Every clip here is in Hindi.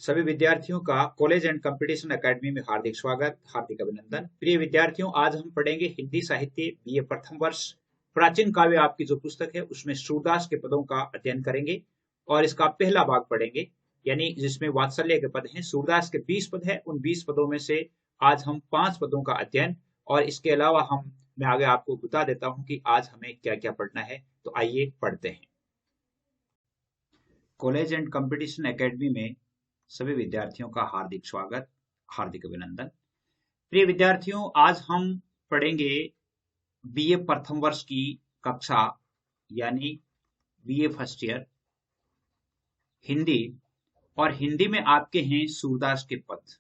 सभी विद्यार्थियों का कॉलेज एंड कंपटीशन एकेडमी में हार्दिक स्वागत, हार्दिक अभिनंदन। प्रिय विद्यार्थियों, आज हम पढ़ेंगे हिंदी साहित्य बीए प्रथम वर्ष। प्राचीन काव्य आपकी जो पुस्तक है उसमें सूरदास के पदों का अध्ययन करेंगे और इसका पहला भाग पढ़ेंगे, यानी जिसमें वात्सल्य के पद हैं। सूरदास के 20 पद हैं, उन 20 पदों में से आज हम 5 पदों का अध्ययन, और इसके अलावा मैं आगे आपको बता देता हूं कि आज हमें क्या क्या पढ़ना है। तो आइए पढ़ते हैं। कॉलेज एंड कंपटीशन एकेडमी में सभी विद्यार्थियों का हार्दिक स्वागत, हार्दिक अभिनंदन। प्रिय विद्यार्थियों, आज हम पढ़ेंगे बीए प्रथम वर्ष की कक्षा, यानी बीए फर्स्ट ईयर हिंदी। और हिंदी में आपके हैं सूरदास के पद।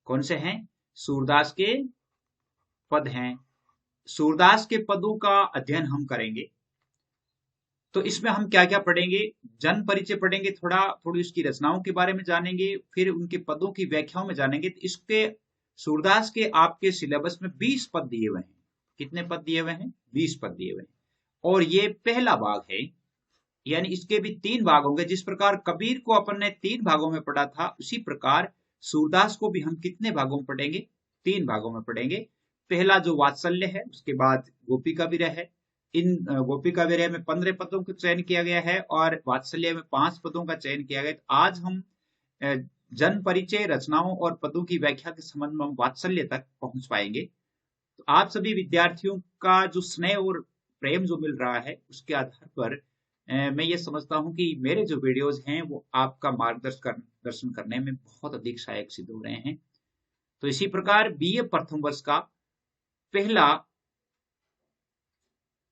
कौन से हैं? सूरदास के पद हैं। सूरदास के पदों का अध्ययन हम करेंगे। तो इसमें हम क्या क्या पढ़ेंगे? जन्म परिचय पढ़ेंगे, थोड़ी उसकी रचनाओं के बारे में जानेंगे, फिर उनके पदों की व्याख्याओं में जानेंगे। तो इसके सूरदास के आपके सिलेबस में 20 पद दिए हुए हैं। कितने पद दिए हुए हैं? 20 पद दिए हुए हैं। और ये पहला भाग है, यानी इसके भी 3 भाग होंगे। जिस प्रकार कबीर को अपन ने 3 भागों में पढ़ा था, उसी प्रकार सूरदास को भी हम कितने भागों में पढ़ेंगे? 3 भागों में पढ़ेंगे। पहला जो वात्सल्य है, उसके बाद गोपी का विरह है। इन गोपी का विरह में 15 पदों का चयन किया गया है और वात्सल्य में 5 पदों का चयन किया गया है। तो आज हम जन्म परिचय, रचनाओं और पदों की व्याख्या के संबंध में हम वात्सल्य तक पहुंच पाएंगे। तो आप सभी विद्यार्थियों का जो स्नेह और प्रेम जो मिल रहा है, उसके आधार पर मैं ये समझता हूं कि मेरे जो वीडियोज हैं वो आपका मार्गदर्शन करने में बहुत अधिक सहायक सिद्ध हो रहे हैं। तो इसी प्रकार बीए प्रथम वर्ष का पहला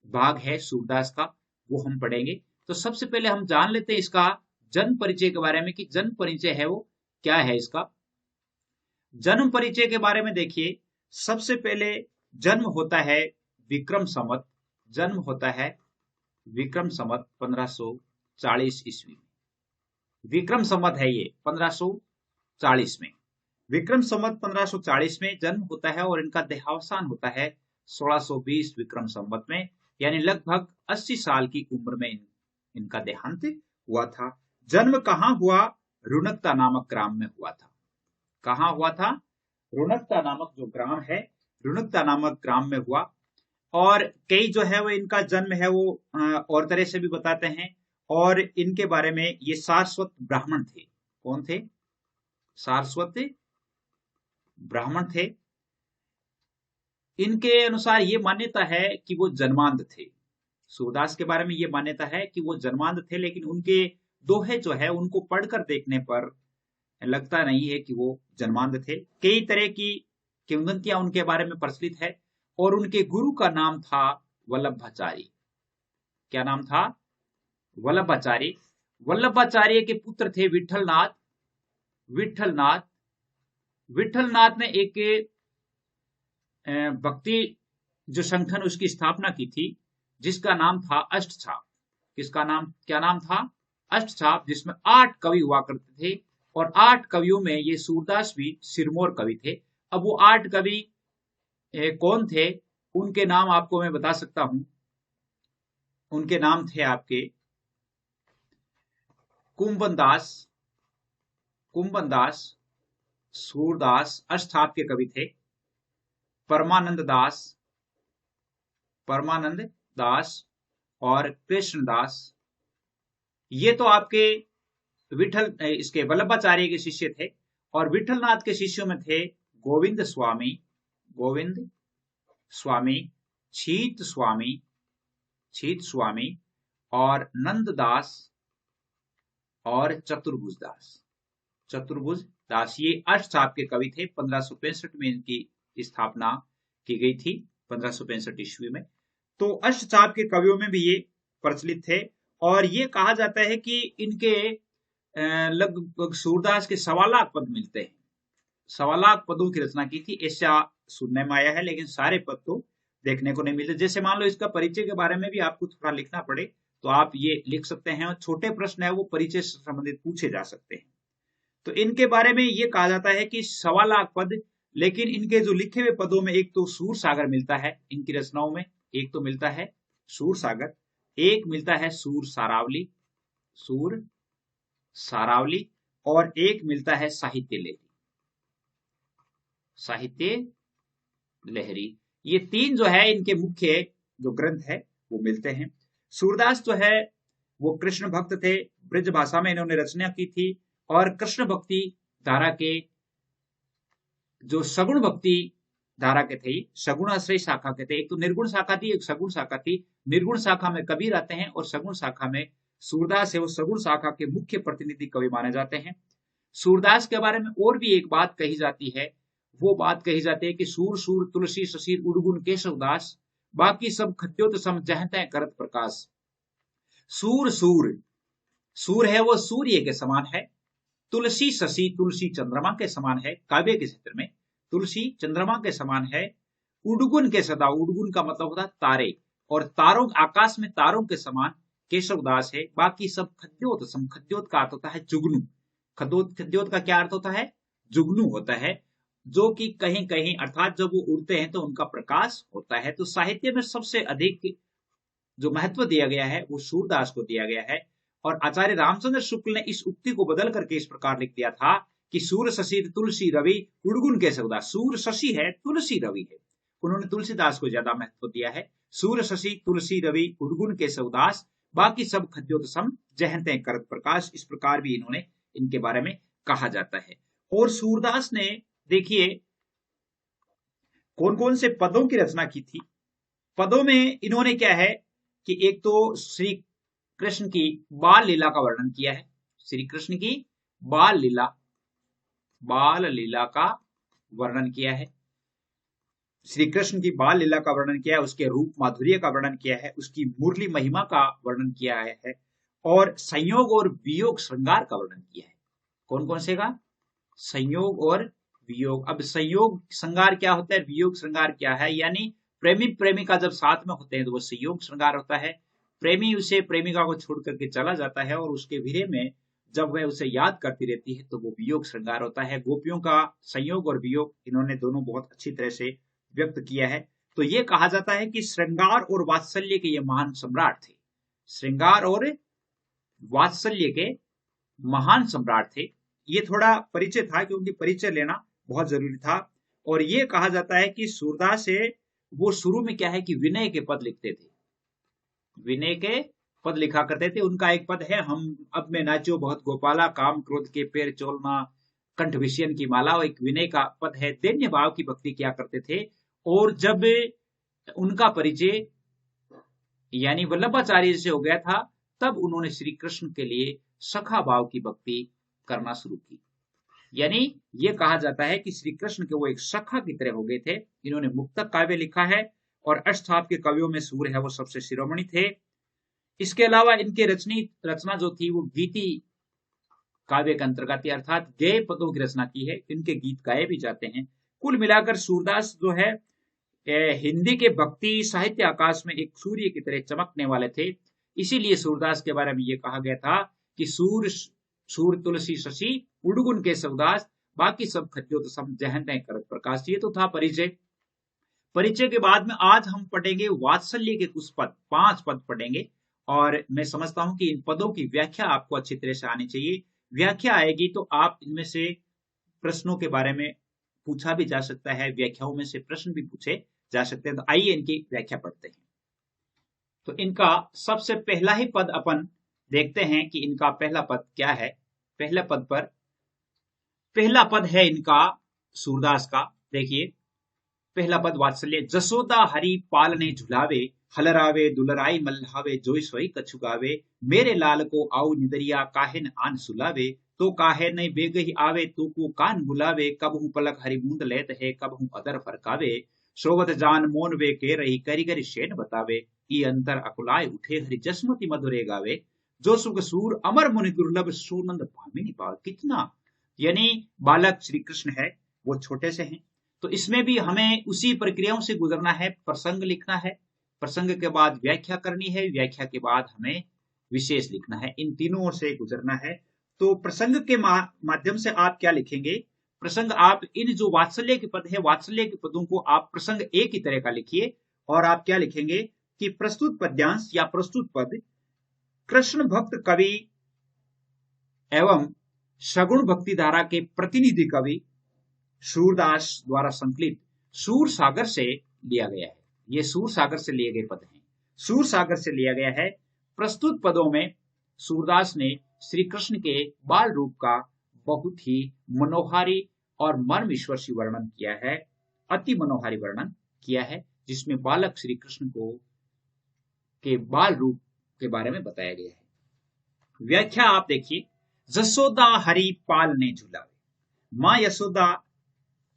भाग है सूरदास का, वो हम पढ़ेंगे। तो सबसे पहले हम जान लेते हैं इसका जन्म परिचय के बारे में कि जन्म परिचय है वो क्या है। इसका जन्म परिचय के बारे में देखिए, सबसे पहले जन्म होता है विक्रम संवत। जन्म होता है विक्रम संवत 1540 ईस्वी में। विक्रम संवत है ये 1540 में। विक्रम संवत 1540 में जन्म होता है और इनका देहावसान होता है 1620 विक्रम संवत में, यानी लगभग 80 साल की उम्र में इनका देहांत हुआ था। जन्म कहाँ हुआ? रुणकता नामक ग्राम में हुआ था। कहाँ हुआ था? रुणकता नामक जो ग्राम है, रुणकता नामक ग्राम में हुआ। और कई जो है वो इनका जन्म है वो और तरह से भी बताते हैं। और इनके बारे में ये सारस्वत ब्राह्मण थे। कौन थे? सारस्वत ब्राह्मण थे। इनके अनुसार ये मान्यता है कि वो जन्मांध थे। सूरदास के बारे में ये मान्यता है कि वो जन्मांध थे, लेकिन उनके दोहे जो है उनको पढ़कर देखने पर लगता नहीं है कि वो जन्मांध थे। कई तरह की किंवदंतियां उनके बारे में प्रचलित है। और उनके गुरु का नाम था वल्लभाचार्य। क्या नाम था? वल्लभाचार्य। वल्लभाचार्य के पुत्र थे विठलनाथ। विठलनाथ विठलनाथ ने एक भक्ति जो संगठन, उसकी स्थापना की थी, जिसका नाम था अष्टछाप। किसका नाम? क्या नाम था? अष्टछाप, जिसमें 8 कवि हुआ करते थे। और 8 कवियों में ये सूरदास भी सिरमौर कवि थे। अब वो 8 कवि कौन थे? उनके नाम आपको मैं बता सकता हूं। उनके नाम थे आपके कुंभनदास। कुंभनदास सूरदास अष्टछाप के कवि थे। परमानंद दास, परमानंद दास और कृष्णदास। ये तो आपके इसके वल्लभाचार्य के शिष्य थे। और विठलनाथ के शिष्यों में थे गोविंद स्वामी, गोविंद स्वामी, छीत स्वामी, छीत स्वामी और नंददास और चतुर्भुज दास, चतुर्भुज दास। ये अष्टछाप के कवि थे। 1565 में इनकी स्थापना की गई थी, 1565 ईस्वी में। तो अष्टछाप के कवियों में भी ये प्रचलित थे। और ये कहा जाता है कि इनके लगभग सूरदास के 1.25 लाख पद मिलते हैं। 1.25 लाख पदों की रचना की थी, ऐसा सुनने में आया है, लेकिन सारे पद तो देखने को नहीं मिलते। जैसे मान लो इसका परिचय के बारे में भी आपको थोड़ा लिखना पड़े तो आप ये लिख सकते हैं, और छोटे प्रश्न है वो परिचय से संबंधित पूछे जा सकते हैं। तो इनके बारे में ये कहा जाता है कि 1.25 लाख पद। लेकिन इनके जो लिखे हुए पदों में एक तो सूर सागर मिलता है इनकी रचनाओं में, एक तो मिलता है सूर सागर, एक मिलता है सूर सारावली, सूर सारावली। और एक मिलता है साहित्य लहरी। साहित्य लहरी, ये तीन जो है इनके मुख्य जो ग्रंथ है वो मिलते हैं। सूरदास जो है वो कृष्ण भक्त थे, ब्रज भाषा में इन्होंने रचना की थी और कृष्ण भक्ति धारा के जो सगुण भक्ति धारा के थे, सगुण आश्रय शाखा के थे। एक तो निर्गुण शाखा थी, एक सगुण शाखा थी। निर्गुण शाखा में कबीर आते हैं और सगुण शाखा में सूरदास है, वो सगुण शाखा के मुख्य प्रतिनिधि कवि माने जाते हैं। सूरदास के बारे में और भी एक बात कही जाती है, वो बात कही जाती है कि सूर सूर तुलसी शशीर उड़गुन केशवदास, बाकी सब खद्योत सम जहते करत प्रकाश। सूर सूर, सूर है वो सूर्य के समान है, तुलसी शशि, तुलसी चंद्रमा के समान है काव्य के क्षेत्र में, तुलसी चंद्रमा के समान है। उड़गुन के सदा, उड़गुन का मतलब होता है तारे, और तारों आकाश में तारों के समान केशवदास है, बाकी सब खद्योत सम, खद्योत का अर्थ होता है जुगनू। खद्योत का क्या अर्थ होता है? जुगनू होता है, जो कि कहीं कहीं अर्थात जब वो उड़ते हैं तो उनका प्रकाश होता है। तो साहित्य में सबसे अधिक जो महत्व दिया गया है वो सूरदास को दिया गया है। और आचार्य रामचंद्र शुक्ल ने इस उक्ति को बदल करके इस प्रकार लिख दिया था कि सूर शशि तुलसी रवि उड़गुन केशवदास। सूर शशि है, तुलसी रवि है, उन्होंने तुलसीदास को ज्यादा महत्व दिया है। सूर शशि तुलसी रवि उड़गुन केशवदास, बाकी सब खद्योत सम जहते करत प्रकाश। इस प्रकार भी इन्होंने इनके बारे में कहा जाता है। और सूरदास ने देखिए कौन कौन से पदों की रचना की थी। पदों में इन्होंने क्या है कि एक तो श्री कृष्ण की बाल लीला का वर्णन किया है, श्री कृष्ण की बाल लीला का वर्णन किया है, श्री कृष्ण की बाल लीला का वर्णन किया है, उसके रूप माधुर्य का वर्णन किया है, उसकी मुरली महिमा का वर्णन किया है, और संयोग और वियोग श्रृंगार का वर्णन किया है। कौन कौन से का? संयोग और वियोग। अब संयोग श्रृंगार क्या होता है, वियोग श्रृंगार क्या है? यानी प्रेमी प्रेमिका जब साथ में होते हैं तो वो संयोग श्रृंगार होता है। प्रेमी उसे प्रेमिका को छोड़ करके चला जाता है और उसके विरह में जब वह उसे याद करती रहती है तो वो वियोग श्रृंगार होता है। गोपियों का संयोग और वियोग इन्होंने दोनों बहुत अच्छी तरह से व्यक्त किया है। तो ये कहा जाता है कि श्रृंगार और वात्सल्य के ये महान सम्राट थे, श्रृंगार और वात्सल्य के महान सम्राट थे। ये थोड़ा परिचय था क्योंकि परिचय लेना बहुत जरूरी था। और ये कहा जाता है कि सूरदास से वो शुरू में क्या है कि विनय के पद लिखते थे, विनय के पद लिखा करते थे। उनका एक पद है, हम अब में नाचो बहुत गोपाला, काम क्रोध के पैर चोलना कंठ विषयन की माला। एक विनय का पद है, दैन्य भाव की भक्ति किया करते थे। और जब उनका परिचय यानी वल्लभाचार्य से हो गया था तब उन्होंने श्री कृष्ण के लिए सखा भाव की भक्ति करना शुरू की। यानी ये कहा जाता है कि श्री कृष्ण के वो एक सखा की तरह हो गए थे। इन्होंने मुक्तक काव्य लिखा है और अष्टधाप के कवियों में सूर है वो सबसे शिरोमणि थे। इसके अलावा इनके रचना जो थी वो गीति काव्य के अंतर्गत अर्थात गेय पदों की रचना की है। इनके गीत गाए भी जाते हैं। कुल मिलाकर सूरदास जो है हिंदी के भक्ति साहित्य आकाश में एक सूर्य की तरह चमकने वाले थे। इसीलिए सूरदास के बारे में ये कहा गया था कि सूर तुलसी शशि उड़गुन केशवदास, बाकी सब खद्योत सम जहते करत प्रकाश। ये तो था परिचय। परिचय के बाद में आज हम पढ़ेंगे वात्सल्य के कुछ पद, 5 पद पढ़ेंगे। और मैं समझता हूं कि इन पदों की व्याख्या आपको अच्छी तरह से आनी चाहिए। व्याख्या आएगी तो आप इनमें से प्रश्नों के बारे में पूछा भी जा सकता है, व्याख्याओं में से प्रश्न भी पूछे जा सकते हैं। तो आइए इनकी व्याख्या पढ़ते हैं। तो इनका सबसे पहला ही पद अपन देखते हैं कि इनका पहला पद क्या है। पहला पद है इनका सूरदास का। देखिए पहला पद वात्सल्य। जसोदा हरि पालने झुलावे, हलरावे दुलराई मल्हावे, जोई सोई कछुगावे, मेरे लाल को आउ निदरिया काहे न आन सुलावे, तो काहे नहीं बेगही आवे, तू को कान बुलावे, कब हूं पलक हरि बूंद लेत है, कब हूं अदर फरकावे, सोवत जान मोन वे के रही करी करी शेन बतावे, ई अंतर अकुलाय उठे हरि जसमति मधुरे गावे, जो सुख सूर अमर मुनि दुर्लभ सुनंद भामिनी पावे। कितना यानी बालक श्री कृष्ण है वो छोटे से हैं, तो इसमें भी हमें उसी प्रक्रियाओं से गुजरना है। प्रसंग लिखना है, प्रसंग के बाद व्याख्या करनी है, व्याख्या के बाद हमें विशेष लिखना है। इन तीनों से गुजरना है। तो प्रसंग के माध्यम से आप क्या लिखेंगे? प्रसंग आप इन जो वात्सल्य के पद है, वात्सल्य के पदों को आप प्रसंग एक ही तरह का लिखिए। और आप क्या लिखेंगे कि प्रस्तुत पद्यांश या प्रस्तुत पद कृष्ण भक्त कवि एवं सगुण भक्ति धारा के प्रतिनिधि कवि सूरदास द्वारा संकलित सूर सागर से लिया गया है। ये सूर सागर से लिए गए पद हैं, सूर सागर से लिया गया है। प्रस्तुत पदों में सूरदास ने श्री कृष्ण के बाल रूप का बहुत ही मनोहारी और मर्मस्पर्शी वर्णन किया है, अति मनोहारी वर्णन किया है, जिसमें बालक श्री कृष्ण को के बाल रूप के बारे में बताया गया है। व्याख्या आप देखिए, यशोदा हरि पालने झुलावे, मां यशोदा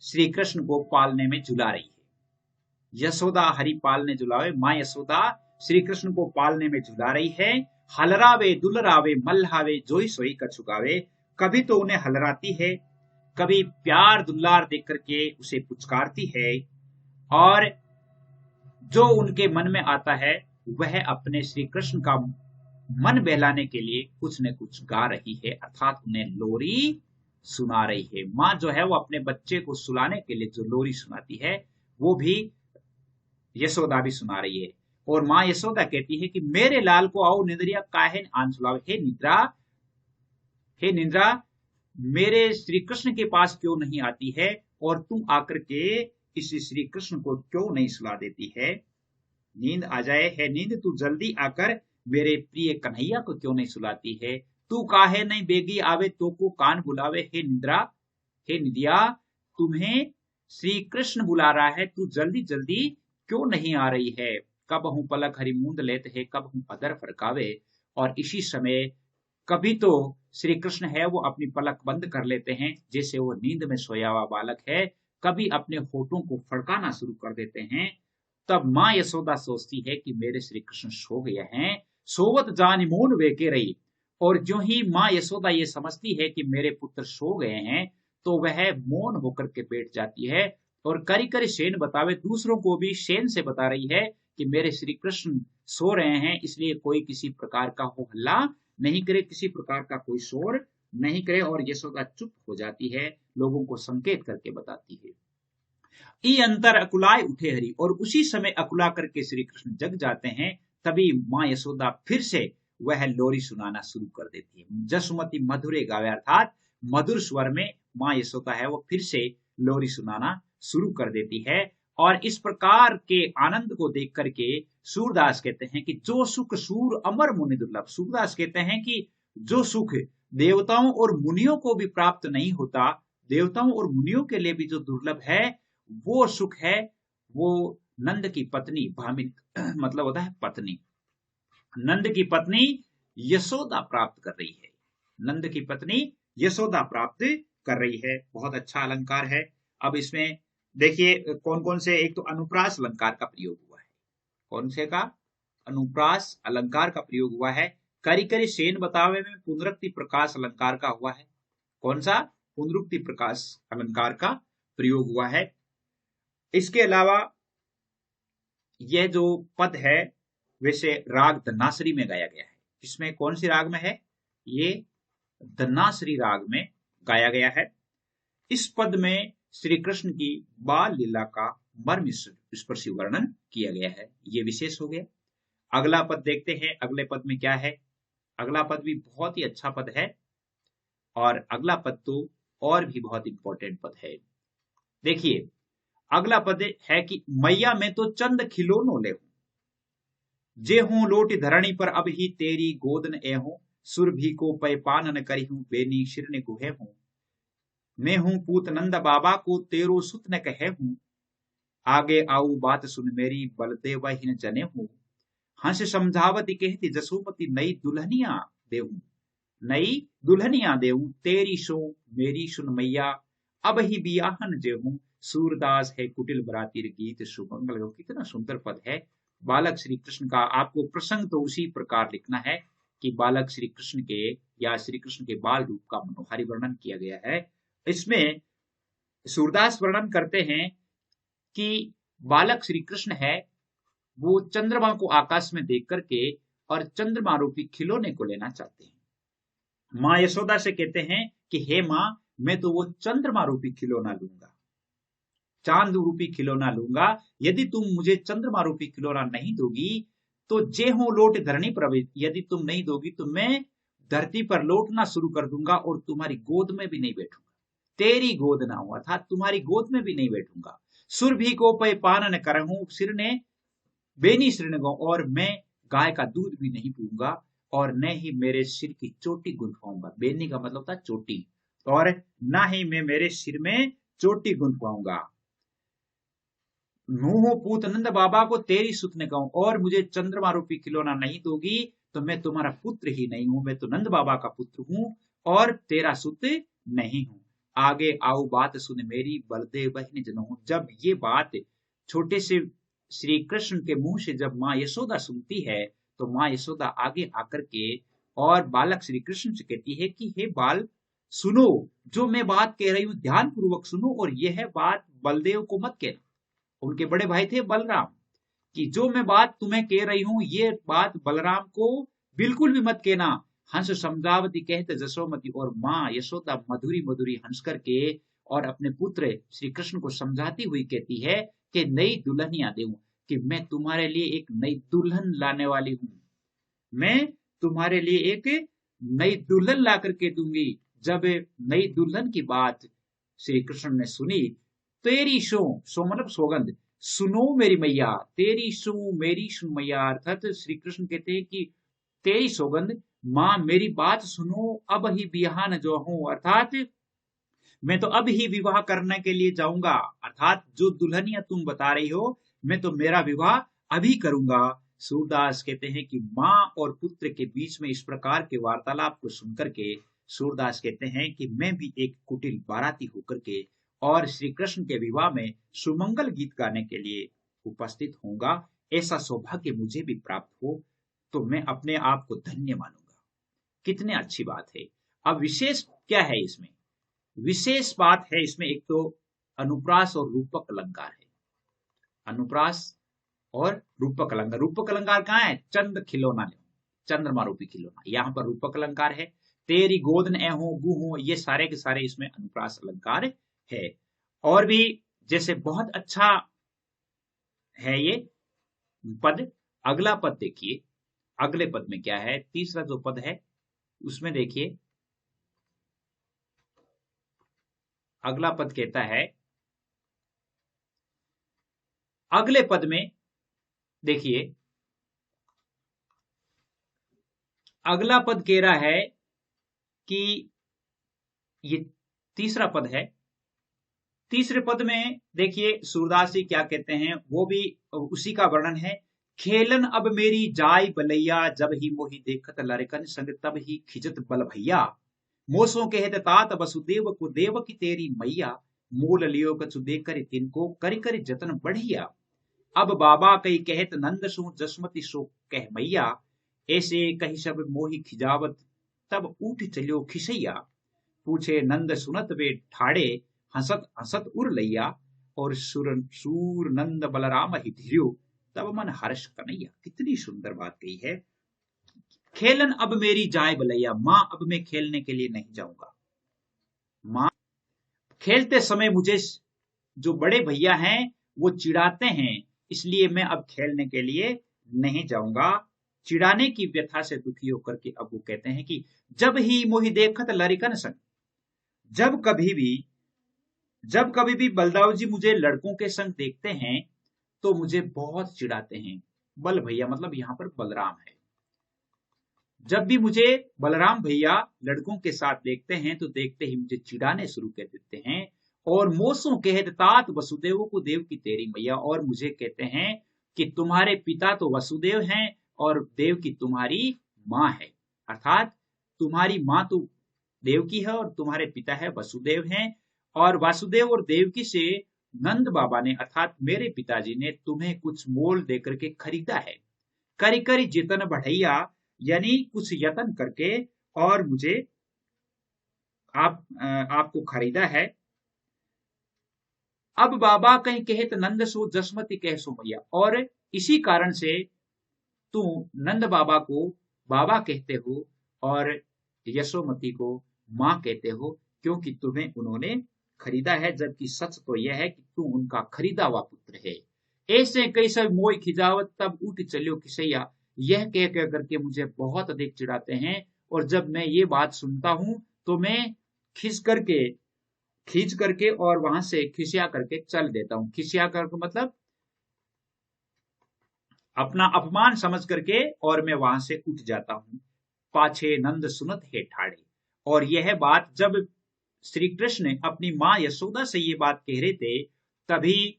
श्री कृष्ण को पालने में झुला रही है। यशोदा हरि पालने झुलावे, मां यशोदा श्री कृष्ण को पालने में झुला रही है। हलरावे दुलरावे मल्हावे जोई सोई कछुगावे, कभी तो उन्हें हलराती है, कभी प्यार दुल्लार देख करके उसे पुचकारती है, और जो उनके मन में आता है वह अपने श्री कृष्ण का मन बहलाने के लिए कुछ न कुछ गा रही है, अर्थात उन्हें लोरी सुना रही है। माँ जो है वो अपने बच्चे को सुलाने के लिए जो लोरी सुनाती है वो भी यशोदा भी सुना रही है। और माँ यशोदा कहती है कि मेरे लाल को आओ निद्रिया काहे आन सुलावे, हे निद्रा मेरे श्री कृष्ण के पास क्यों नहीं आती है, और तुम आकर के इस श्री कृष्ण को क्यों नहीं सुला देती है। नींद आ जाए, है नींद तू जल्दी आकर मेरे प्रिय कन्हैया को क्यों नहीं सुलाती है। तू काहे नहीं बेगी आवे तो को कान बुलावे, हे निद्रा, हे निदिया तुम्हें श्री कृष्ण बुला रहा है, तू जल्दी जल्दी क्यों नहीं आ रही है। कब हूं पलक हरि मूंद लेते है, कब हूं अदर फरकावे, और इसी समय कभी तो श्री कृष्ण है वो अपनी पलक बंद कर लेते हैं जैसे वो नींद में सोया हुआ बालक है, कभी अपने होठों को फड़काना शुरू कर देते हैं। तब माँ यशोदा सोचती है कि मेरे श्री कृष्ण सो गए हैं, सोवत जान मोन वेके रही। और जो ही माँ यशोदा ये समझती है कि मेरे पुत्र सो गए हैं तो वह मौन होकर के बैठ जाती है, और करी करी शेन बतावे, दूसरों को भी शेन से बता रही है कि मेरे श्री कृष्ण सो रहे हैं, इसलिए कोई किसी प्रकार का हो हल्ला नहीं करे, किसी प्रकार का कोई शोर नहीं करे। और यशोदा चुप हो जाती है, लोगों को संकेत करके बताती है। ई अंतर अकुलाय उठे हरि, और उसी समय अकुला करके श्री कृष्ण जग जाते हैं। तभी माँ यशोदा फिर से वह लोरी सुनाना शुरू कर देती है। जसुमती मधुरे गावे, अर्थात मधुर स्वर में माँ यशोदा है वो फिर से लोरी सुनाना शुरू कर देती है। और इस प्रकार के आनंद को देख करके सूरदास कहते हैं कि जो सुख सूर अमर मुनि दुर्लभ। सूरदास कहते हैं कि जो सुख देवताओं और मुनियों को भी प्राप्त नहीं होता, देवताओं और मुनियों के लिए भी जो दुर्लभ है, वो सुख है वो नंद की पत्नी भामिनी, मतलब होता है पत्नी, नंद की पत्नी यशोदा प्राप्त कर रही है। नंद की पत्नी यशोदा प्राप्त कर रही है। बहुत अच्छा अलंकार है। अब इसमें देखिए कौन कौन से, एक तो अनुप्रास अलंकार का प्रयोग हुआ है। कौन से का? अनुप्रास अलंकार का प्रयोग हुआ है। करी करी शेन बतावे में पुनरुक्ति प्रकाश अलंकार का हुआ है। कौन सा? पुनरुक्ति प्रकाश अलंकार का प्रयोग हुआ है। इसके अलावा यह जो पद है वैसे राग धन्नासरी में गाया गया है। इसमें कौन सी राग में है? ये धन्नासरी राग में गाया गया है। इस पद में श्री कृष्ण की बाल लीला का मर्म स्पर्शी वर्णन किया गया है। ये विशेष हो गया। अगला पद देखते हैं, अगले पद में क्या है। अगला पद भी बहुत ही अच्छा पद है, और अगला पद तो और भी बहुत इंपॉर्टेंट पद है। देखिए अगला पद है कि मैया में तो चंद खिलौनों ले हूं, जे हूं लोट धरणी पर अब ही तेरी गोदन ए हूं, सुरभि को पैपान न करी हूं, बेनी शिरने गुहे हूं, मैं हूं पूत नंद बाबा को तेरो सुत न कहे हूं, आगे आऊ बात सुन मेरी बलदेव ही न जने हूं, हंस समझावती कहती जसोमती नई दुल्हनिया देहूं, नई दुल्हनिया देहूं, तेरी सो मेरी सुन मैया अब ही बियाहन जेहूं, सूरदास है कुटिल बरातिर गीत सुमंगल। कितना सुंदर पद है। बालक श्री कृष्ण का आपको प्रसंग तो उसी प्रकार लिखना है कि बालक श्री कृष्ण के या श्री कृष्ण के बाल रूप का मनोहारी वर्णन किया गया है। इसमें सूरदास वर्णन करते हैं कि बालक श्री कृष्ण है वो चंद्रमा को आकाश में देख करके और चंद्रमा रूपी खिलौने को लेना चाहते हैं। माँ यशोदा से कहते हैं कि हे माँ, मैं तो वो चंद्रमा रूपी खिलौना लूंगा, चांद रूपी खिलौना लूंगा। यदि तुम मुझे चंद्रमा रूपी खिलौना नहीं दोगी तो जे हो लोट धरणी पर, यदि तुम नहीं दोगी तो मैं धरती पर लौटना शुरू कर दूंगा और तुम्हारी गोद में भी नहीं बैठूंगा, तेरी गोद ना हो अर्थात तुम्हारी गोद में भी नहीं बैठूंगा। सुर भी को पे पान न करहूं सिरने बेनी श्रृणगो, और मैं गाय का दूध भी नहीं पीऊंगा और न ही मेरे सिर की चोटी गुंथवाऊंगा। बेनी का मतलब था चोटी, और ना ही मैं मेरे सिर में चोटी गुंथवाऊंगा। नूह पूत नंद बाबा को तेरी सुत ने कहूं, और मुझे चंद्रमा रूपी खिलौना नहीं दोगी तो मैं तुम्हारा पुत्र ही नहीं हूं, मैं तो नंद बाबा का पुत्र हूं और तेरा सुत नहीं हूं। आगे आओ बात सुन मेरी बलदेव बहन जनों। जब ये बात छोटे से श्री कृष्ण के मुंह से जब माँ यशोदा सुनती है तो माँ यशोदा आगे आकर के और बालक श्री कृष्ण से कहती है कि हे बाल सुनो, जो मैं बात कह रही हूं ध्यान पूर्वक सुनो, और यह है बात बलदेव को मत कहना। उनके बड़े भाई थे बलराम, कि जो मैं बात तुम्हें कह रही हूं ये बात बलराम को बिल्कुल भी मत कहना। हंस समझावती कहते जसोमती, और माँ यशोदा मधुरी मधुरी हंस करके और अपने पुत्र श्री कृष्ण को समझाती हुई कहती है कि नई दुल्हनिया दूं, कि मैं तुम्हारे लिए एक नई दुल्हन लाने वाली हूं, मैं तुम्हारे लिए एक नई दुल्हन ला करके दूंगी। जब नई दुल्हन की बात श्री कृष्ण ने सुनी, तेरी सो मतलब सौगंध, सुनो मेरी मैया, तेरी सो मेरी सुन मैया, अर्थात श्री कृष्ण कहते हैं कि तेरी सौगंध माँ मेरी बात सुनो, अब ही बियाहन जो हूं, अर्थात मैं तो अब ही विवाह करने के लिए जाऊंगा, अर्थात जो दुल्हनिया तुम बता रही हो मैं तो मेरा विवाह अभी करूंगा। सूरदास कहते हैं कि माँ और पुत्र के बीच में इस प्रकार के वार्तालाप को सुनकर के सूरदास कहते हैं कि मैं भी एक कुटिल बाराती होकर के और श्री कृष्ण के विवाह में सुमंगल गीत गाने के लिए उपस्थित होऊंगा। ऐसा सौभाग्य मुझे भी प्राप्त हो तो मैं अपने आप को धन्य मानूंगा। कितनी अच्छी बात है। अब विशेष क्या है इसमें? विशेष बात है इसमें, एक तो अनुप्रास और रूपक अलंकार है। अनुप्रास और रूपक अलंकार। रूपक अलंकार कहाँ है? चंद खिलौना, चंद्रमा रूपी खिलौना, यहाँ पर रूपक अलंकार है। तेरी गोद न हो गु हो, ये सारे के सारे इसमें अनुप्रास अलंकार है। और भी जैसे बहुत अच्छा है ये पद। अगला पद देखिए, अगले पद में क्या है? तीसरा जो पद है उसमें देखिए, अगला पद कहता है, अगले पद में देखिए, अगला पद कह रहा है कि ये तीसरा पद है। तीसरे पद में देखिए सूरदास जी क्या कहते हैं, वो भी उसी का वर्णन है। खेलन अब मेरी जाय बलैया, जब ही मोहि देखत लरकन संग, तब ही खिजत बल भैया। मोसों कहत तात वसुदेव को देव की तेरी मैया, मूल लियो कछु दे कर तिनको करि करि जतन बढ़िया। अब बाबा कई कहत नंद सो जसमती सो कह मैया, ऐसे कही सब मोहि खिजावत तब उठ चलियो खिसैया। पूछे नंद सुनत वे ठाड़े, हंसत हंसत उर लैया, और सूर नंद बलराम ही धीर्यो, तब मन हर्ष कन्हैया। कितनी सुंदर बात कही है। खेलन अब मेरी जाय बलैया, मां अब मैं खेलने के लिए नहीं जाऊंगा। मां खेलते समय मुझे जो बड़े भैया हैं वो चिढ़ाते हैं, इसलिए मैं अब खेलने के लिए नहीं जाऊंगा। चिढ़ाने की व्यथा से दुखी होकर के अब वो कहते हैं कि जब ही मोहि देखत लरिकन संग, जब कभी भी बलदाऊ जी मुझे लड़कों के संग देखते हैं तो मुझे बहुत चिढ़ाते हैं। बल भैया मतलब यहाँ पर बलराम है। जब भी मुझे बलराम भैया लड़कों के साथ देखते हैं तो देखते ही मुझे चिढ़ाने शुरू कर देते हैं। और मोसों कहत तात वसुदेव को देव की तेरी मैया, और मुझे कहते हैं कि तुम्हारे पिता तो वसुदेव हैं और देव की तुम्हारी माँ है, अर्थात तुम्हारी माँ तो देवकी है और तुम्हारे पिता है वसुदेव हैं। और वासुदेव और देवकी से नंद बाबा ने अर्थात मेरे पिताजी ने तुम्हें कुछ मोल देकर के खरीदा है। करी करी जितन बढ़ैया, यानी कुछ यत्न करके और मुझे आपको खरीदा है। अब बाबा कहीं कहत नंद सो जसमती कह सो मैया, और इसी कारण से तुम नंद बाबा को बाबा कहते हो और यशोमती को माँ कहते हो, क्योंकि तुम्हें उन्होंने खरीदा है, जबकि सच तो यह है कि तू उनका खरीदा हुआ पुत्र है। ऐसे कई सब मोई खिजावत तब उठ चलियो किसैया, यह कह करके मुझे बहुत अधिक चिढ़ाते हैं और जब मैं ये बात सुनता हूं तो मैं खींच करके और वहां से खिसिया करके चल देता हूं। खिसिया करके मतलब अपना अपमान समझ करके और मैं वहां से उठ जाता हूं। पाछे नंद सुनत है ठाड़े। और यह बात जब श्री कृष्ण अपनी मां यशोदा से ये बात कह रहे थे, तभी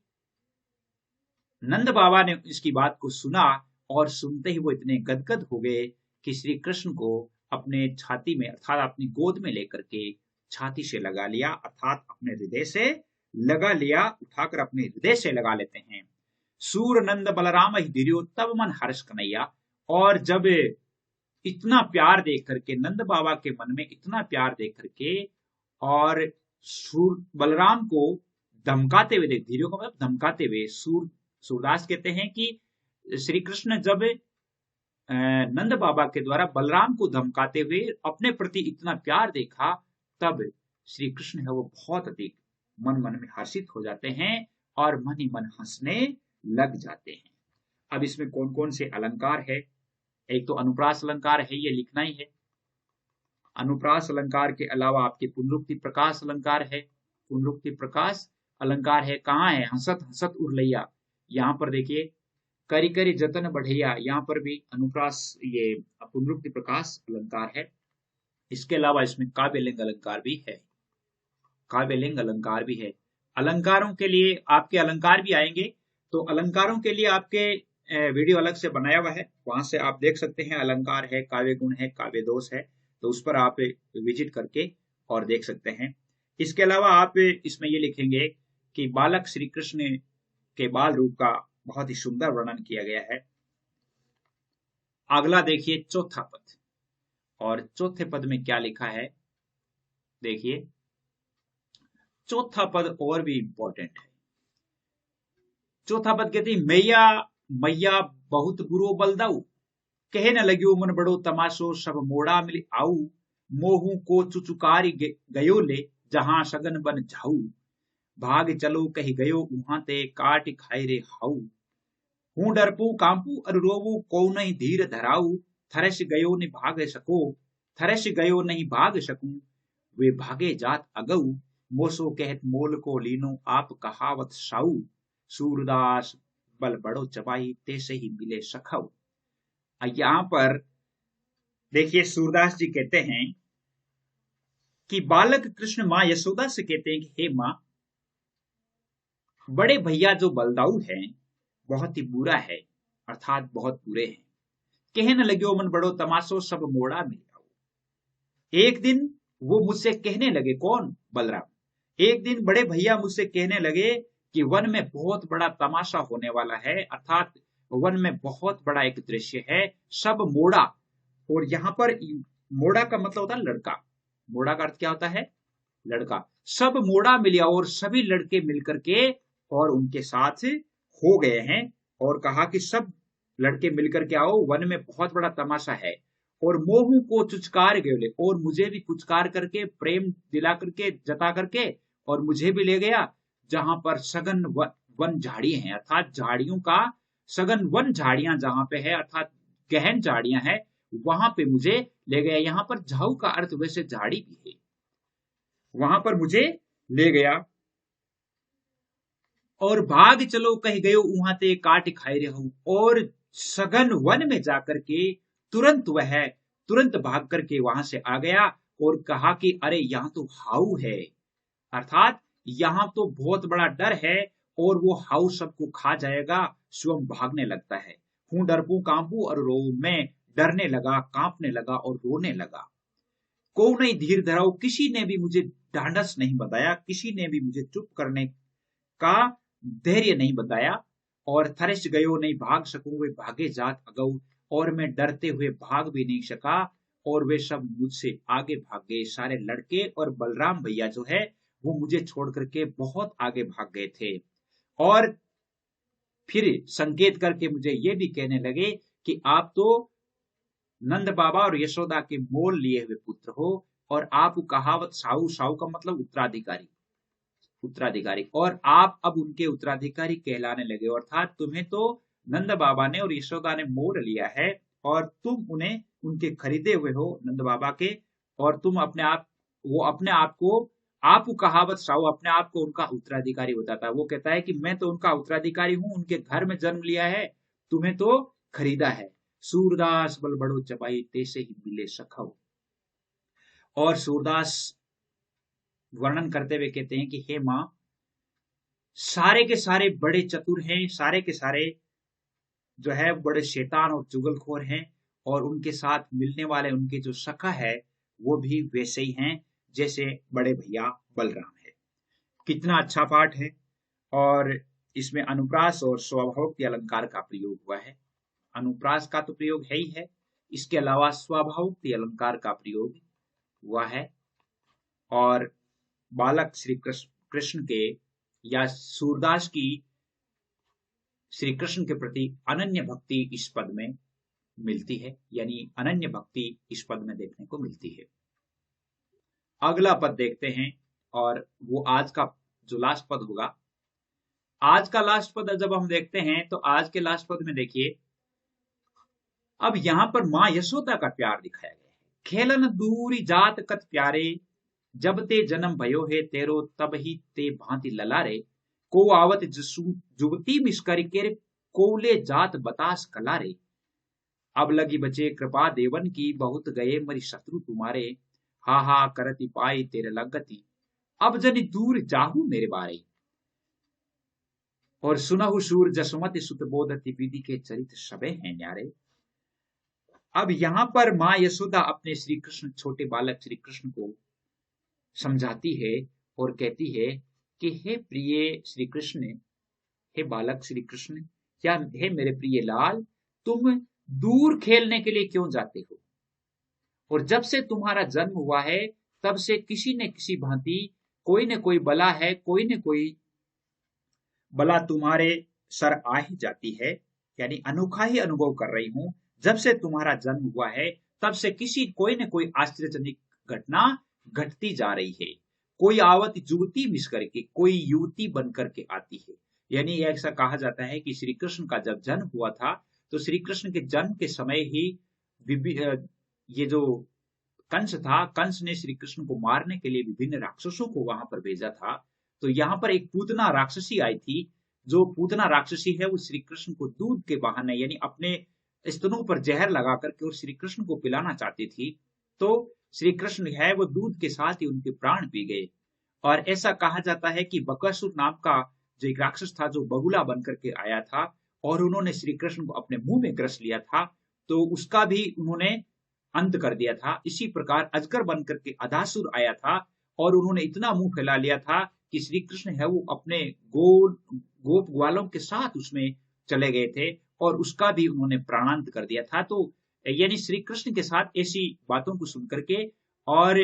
नंद बाबा ने इसकी बात को सुना और सुनते ही वो इतने गदगद हो गए कि श्री कृष्ण को अपने छाती में अर्थात अपनी गोद में लेकर के छाती से लगा लिया, अर्थात अपने हृदय से लगा लिया, उठाकर अपने हृदय से लगा लेते हैं। सूर नंद बलराम ही धीरो तब मन हर्ष कन्हैया। और जब इतना प्यार देख करके, नंद बाबा के मन में इतना प्यार देख करके और सूर बलराम को धमकाते हुए देख, धीरो का मतलब धमकाते हुए, सूरदास कहते हैं कि श्री कृष्ण जब नंद बाबा के द्वारा बलराम को धमकाते हुए अपने प्रति इतना प्यार देखा, तब श्री कृष्ण है वो बहुत अधिक मन मन में हर्षित हो जाते हैं और मन ही मन हंसने लग जाते हैं। अब इसमें कौन कौन से अलंकार है? एक तो अनुप्रास अलंकार है, ये लिखना ही है। अनुप्रास अलंकार के अलावा आपके पुनरुक्ति प्रकाश अलंकार है। पुनरुक्ति प्रकाश अलंकार है, कहाँ है? हंसत हंसत उर्लैया, यहाँ पर देखिए। करी करी जतन बढ़ैया, यहाँ पर भी अनुप्रास ये पुनरुक्ति प्रकाश अलंकार है। इसके अलावा इसमें काव्यलिंग अलंकार भी है। काव्यलिंग अलंकार भी है। अलंकारों के लिए आपके अलंकार भी आएंगे, तो अलंकारों के लिए आपके वीडियो अलग से बनाया हुआ है, वहां से आप देख सकते हैं। अलंकार है, काव्य गुण है, काव्य दोष है, तो उस पर आप विजिट करके और देख सकते हैं। इसके अलावा आप इसमें ये लिखेंगे कि बालक श्री कृष्ण के बाल रूप का बहुत ही सुंदर वर्णन किया गया है। अगला देखिए चौथा पद, और चौथे पद में क्या लिखा है देखिए। चौथा पद और भी इंपॉर्टेंट है। चौथा पद कहती मैया मैया बहुत बुरो बलदाऊ, कहे न लग्यो मन बड़ो तमाशो सब मोड़ा मिल आऊ, मोहू को चुचुकारी गयो ले जहां सगन बन जाऊ, भाग चलो कही गयो उहां ते काट खाए रे हाऊ, हूं डरपू कांपू अर रोवू को नहीं धीर धराऊ, थरस गयो नहीं भाग सको, थरस गयो नहीं भाग सकूं, वे भागे जात अगऊ, मोसो कहत मोल को लीनो आप कहावत साऊ, सूरदास बल बड़ो चबाई तेसे ही मिले सखाऊ। यहाँ पर देखिए सूरदास जी कहते हैं कि बालक कृष्ण मां यशोदा से कहते हैं कि हे मां, बड़े भैया जो बलदाऊ हैं बहुत ही बुरा है, अर्थात बहुत बुरे हैं। कहे न लग्यो मन बड़ो तमाशो सब मोड़ा मिल जाओ। एक दिन वो मुझसे कहने लगे, कौन? बलराम। एक दिन बड़े भैया मुझसे कहने लगे कि वन में बहुत बड़ा तमाशा होने वाला है, अर्थात वन में बहुत बड़ा एक दृश्य है, सब मोड़ा। और यहाँ पर मोड़ा का मतलब होता है लड़का। मोड़ा का अर्थ क्या होता है? लड़का। सब मोड़ा मिलिया और सभी लड़के मिलकर के और उनके साथ हो गए हैं, और कहा कि सब लड़के मिलकर के आओ, वन में बहुत बड़ा तमाशा है। और मोहू को चुचकार गए, और मुझे भी कुचकार करके, प्रेम दिला करके, जता करके और मुझे भी ले गया जहां पर सघन वन झाड़ी हैं, अर्थात झाड़ियों का सघन वन झाड़ियां जहां पे है, अर्थात गहन झाड़ियां हैं, वहां पे मुझे ले गया। यहाँ पर झाऊ का अर्थ वैसे झाड़ी भी है, वहां पर मुझे ले गया। और भाग चलो कह गयो उहां ते काट खाए रहूं, और सघन वन में जाकर के तुरंत भाग करके वहां से आ गया और कहा कि अरे यहाँ तो हाउ है, अर्थात यहाँ तो बहुत बड़ा डर है और वो हाउ सबको खा जाएगा। स्वयं भागने लगता है। हूं डरपू कांपू और रो, मैं डरने लगा, कांपने लगा और रोने लगा। को नहीं धीर धराओ, किसी ने भी मुझे ढांढस नहीं बताया, किसी ने भी मुझे चुप करने का धैर्य नहीं बताया। और थरस गयो नहीं भाग सकूं, वे भागे जात अगऊ, और मैं डरते हुए भाग भी नहीं सका और वे सब मुझसे आगे भाग गए। सारे लड़के और बलराम भैया जो है वो मुझे छोड़ करके बहुत आगे भाग गए थे, और फिर संकेत करके मुझे ये भी कहने लगे कि आप तो नंद बाबा और यशोदा के मोल लिए हुए पुत्र हो, और आप कहावत साऊ, साऊ का मतलब उत्तराधिकारी, उत्तराधिकारी, और आप अब उनके उत्तराधिकारी कहलाने लगे, अर्थात तुम्हें तो नंद बाबा ने और यशोदा ने मोल लिया है और तुम उन्हें उनके खरीदे हुए हो नंद बाबा के, और तुम अपने आप, वो अपने आप को, आप कहावत साहू अपने आप को उनका उत्तराधिकारी बताता है। वो कहता है कि मैं तो उनका उत्तराधिकारी हूं, उनके घर में जन्म लिया है, तुम्हें तो खरीदा है। सूरदास बल बड़ो चपाई तैसे ही मिले सखाओ। और सूरदास वर्णन करते हुए कहते हैं कि हे माँ, सारे के सारे बड़े चतुर हैं, सारे के सारे जो है बड़े शैतान और चुगलखोर हैं, और उनके साथ मिलने वाले उनके जो सखा है वो भी वैसे ही हैं जैसे बड़े भैया बलराम है। कितना अच्छा पाठ है। और इसमें अनुप्रास और स्वभावोक्ति अलंकार का प्रयोग हुआ है। अनुप्रास का तो प्रयोग है ही है, इसके अलावा स्वभावोक्ति अलंकार का प्रयोग हुआ है। और बालक श्री कृष्ण के या सूरदास की श्री कृष्ण के प्रति अनन्य भक्ति इस पद में मिलती है, यानी अनन्य भक्ति इस पद में देखने को मिलती है। अगला पद देखते हैं, और वो आज का जो लास्ट पद होगा। आज का लास्ट पद जब हम देखते हैं तो आज के लास्ट पद में देखिए, अब यहां पर मां यशोदा का प्यार दिखाया गया है। खेलन दूरी जात कत प्यारे, जब ते जन्म भयो है तेरो तब ही ते भांति ललारे, को आवत जुगती मिस्करी के कोले जात बतास कलारे, अब लगी बचे कृपा देवन की, बहुत गए मरी शत्रु तुम्हारे, हा हा करती पाई तेरे लगती, अब जनी दूर जाहू मेरे बारे। और सुनहु सूर जसमति सुत बोधति, विधि के चरित्र सबे हैं न्यारे। अब यहां पर मां यशोदा अपने श्री कृष्ण, छोटे बालक श्री कृष्ण को समझाती है और कहती है कि हे प्रिय श्री कृष्ण, हे बालक श्री कृष्ण, या हे मेरे प्रिय लाल, तुम दूर खेलने के लिए क्यों जाते हो? और जब से तुम्हारा जन्म हुआ है तब से किसी न किसी भांति कोई न कोई बला है, कोई न कोई बला तुम्हारे सर आ ही जाती है, यानी अनोखा ही अनुभव कर रही हूं। जब से तुम्हारा जन्म हुआ है तब से कोई न कोई आश्चर्यजनक घटना घटती जा रही है। कोई आवत युवती मिस करके, कोई युवती बन करके आती है। यानी ऐसा कहा जाता है कि श्री कृष्ण का जब जन्म हुआ था तो श्री कृष्ण के जन्म के समय ही ये जो कंस था, कंस ने श्री कृष्ण को मारने के लिए विभिन्न राक्षसों को वहां पर भेजा था। तो यहाँ पर एक पूतना राक्षसी आई थी। जो पूतना राक्षसी है वो श्री कृष्ण को दूध के बहाने, यानी अपने स्तनों पर जहर लगा करके और श्री कृष्ण को पिलाना चाहती थी। तो श्री कृष्ण है वो दूध के साथ ही उनके प्राण पी गए। और ऐसा कहा जाता है कि बकासुर नाम का जो एक राक्षस था, जो बगुला बनकर के आया था और उन्होंने श्री कृष्ण को अपने मुंह में ग्रस लिया था, तो उसका भी उन्होंने अंत कर दिया था। इसी प्रकार अजगर बनकर के अधासुर आया था और उन्होंने इतना मुंह फैला लिया था कि श्री कृष्ण है वो अपने गोप ग्वालों के साथ उसमें चले गए थे और उसका भी उन्होंने प्राणांत कर दिया था। तो यानी श्री कृष्ण के साथ ऐसी बातों को सुनकर के, और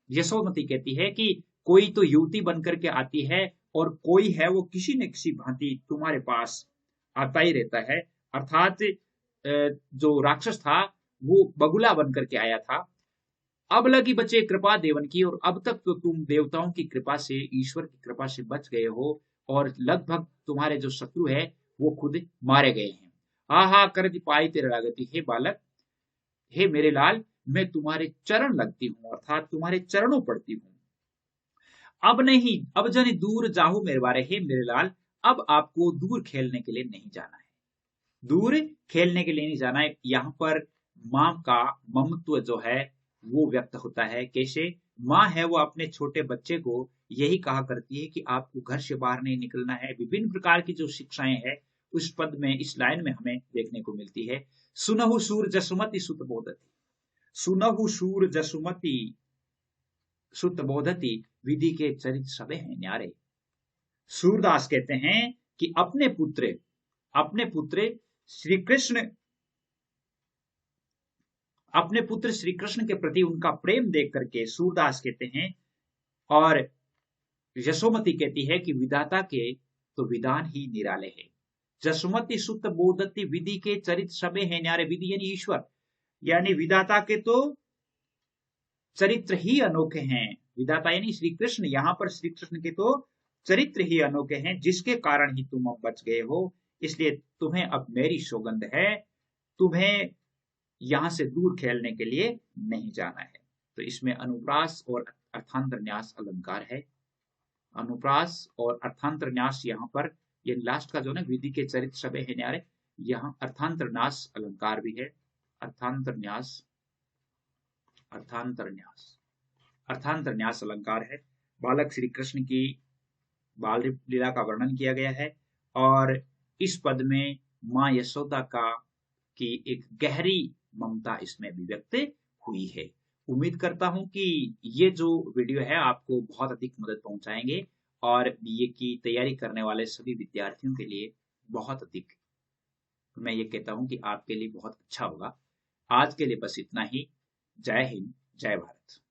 यशोमती कहती है कि कोई तो युवती बनकर के आती है और कोई है वो किसी न किसी भांति तुम्हारे पास आता ही रहता है। अर्थात जो राक्षस था वो बगुला बनकर के आया था। अब लगी बचे कृपा देवन की, और अब तक तो तुम देवताओं की कृपा से, ईश्वर की कृपा से बच गए हो, और लगभग तुम्हारे जो शत्रु है वो खुद मारे गए हैं। हा हा कर पाई तेरे लागती, हे बालक, हे मेरे लाल, मैं तुम्हारे चरण लगती हूँ, अर्थात तुम्हारे चरणों पड़ती हूँ। अब नहीं, अब जनी दूर जाहू मेरे बारे, हे मेरे लाल, अब आपको दूर खेलने के लिए नहीं जाना है। दूर खेलने के लिए नहीं जाना है। यहाँ पर माँ का ममत्व जो है वो व्यक्त होता है। कैसे? माँ है वो अपने छोटे बच्चे को यही कहा करती है कि आपको घर से बाहर नहीं निकलना है। विभिन्न प्रकार की जो शिक्षाएं हैं उस पद में, इस लाइन में हमें देखने को मिलती है। सुनहु सूर जसुमति सुत बोधति, सुनहु सूर जसुमति सुत बोधति, विधि के चरित्र सबे हैं न्यारे। सूरदास कहते हैं कि अपने पुत्र श्री कृष्ण, अपने पुत्र श्री कृष्ण के प्रति उनका प्रेम देख करके सूरदास कहते हैं, और यशोमती कहती है कि विधाता के तो विधान ही निराले है। जसुमति सुत बोधति, विधि के चरित्र सबे हैं न्यारे। विधि यानी ईश्वर, यानी विधाता के तो चरित्र ही अनोखे हैं। विधाता यानी श्री कृष्ण, यहाँ पर श्री कृष्ण के तो चरित्र ही अनोखे हैं, जिसके कारण ही तुम अब बच गए हो। इसलिए तुम्हें अब मेरी सौगंध है, तुम्हें यहां से दूर खेलने के लिए नहीं जाना है। तो इसमें अनुप्रास और अर्थांतरन्यास अलंकार है। अनुप्रास और अर्थांतरन्यास यहाँ पर, ये लास्ट का जो ना विधि के चरित्र शब्द है न्यारे, यहाँ अर्थांतरन्यास अलंकार भी है। अर्थांतरन्यास, अर्थांतरन्यास, अर्थांतरन्यास अलंकार है। बालक श्री कृष्ण की बाल लीला का वर्णन किया गया है और इस पद में माँ यशोदा का की एक गहरी ममता इसमें अभिव्यक्त हुई है। उम्मीद करता हूं कि ये जो वीडियो है आपको बहुत अधिक मदद पहुंचाएंगे और बीए की तैयारी करने वाले सभी विद्यार्थियों के लिए बहुत अधिक, मैं ये कहता हूं कि आपके लिए बहुत अच्छा होगा। आज के लिए बस इतना ही। जय हिंद, जय भारत।